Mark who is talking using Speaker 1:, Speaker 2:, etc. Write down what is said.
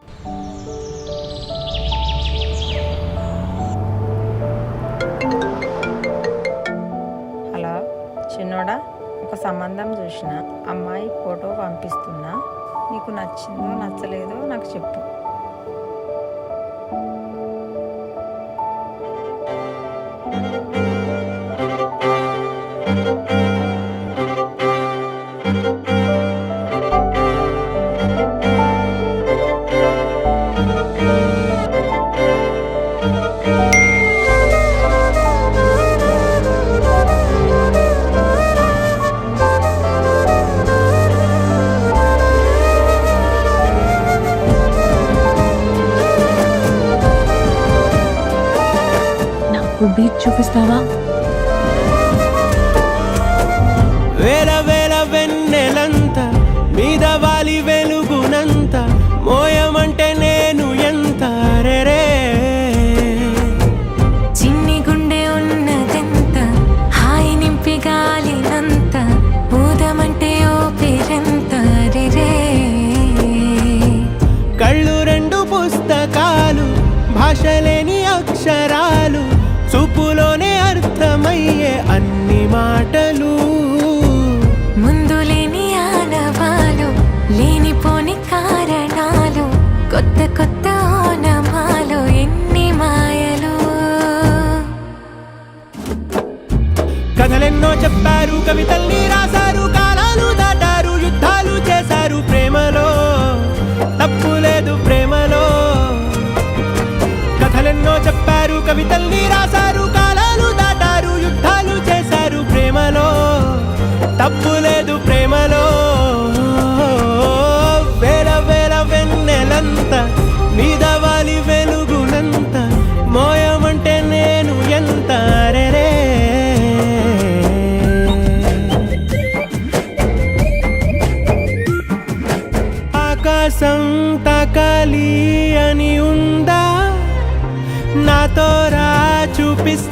Speaker 1: Hello చిన్నోడా, ఒక సంబంధం చూసిన అమ్మాయి ఫోటో పంపిస్తున్నా. నీకు నచ్చిందో నచ్చలేదో నాకు చెప్పు.
Speaker 2: నాకు బీచ్ చూపిస్తావా?
Speaker 3: వేల వేల వెన్నెలంత మీద వాలి వెలుగునంత మోయమంటే నేను ఎంత రే.
Speaker 4: చిన్ని గుండె ఉన్నదెంత హాయి నింపి గాలినంత ఊదమంటే ఓ పేరెంత రే.
Speaker 3: కళ్ళు రెండు పుస్తకాలు, భాష లేని అక్షరాలు, చూపులోనే అర్థమయ్యే అన్ని మాటలు.
Speaker 4: ముందు లేని ఆనవాలు, లేనిపోని కారణాలు, కొత్త కొత్త ఓనమాలు, ఎన్ని మాయలు.
Speaker 3: కథలెన్నో చెప్పారు, కవితల్ని రాశారు, కాలాలు దాటారు, యుద్ధాలు చేశారు ప్రేమలో. తప్పు లేదు ప్రేమలో. కథలెన్నో చెప్పారు, కవితల్ని రాశారు, కాలాలు దాటారు, యుద్ధాలు చేశారు ప్రేమలో. తప్పు లేదు ప్రేమలో. వేల వేల వెన్నెలంత మీద వాలి వెలుగునంత మోయమంటే నేను ఎంత రే. ఆకాశం తాకాలి అని ఉందా? నాతో రా చూపిస్తా.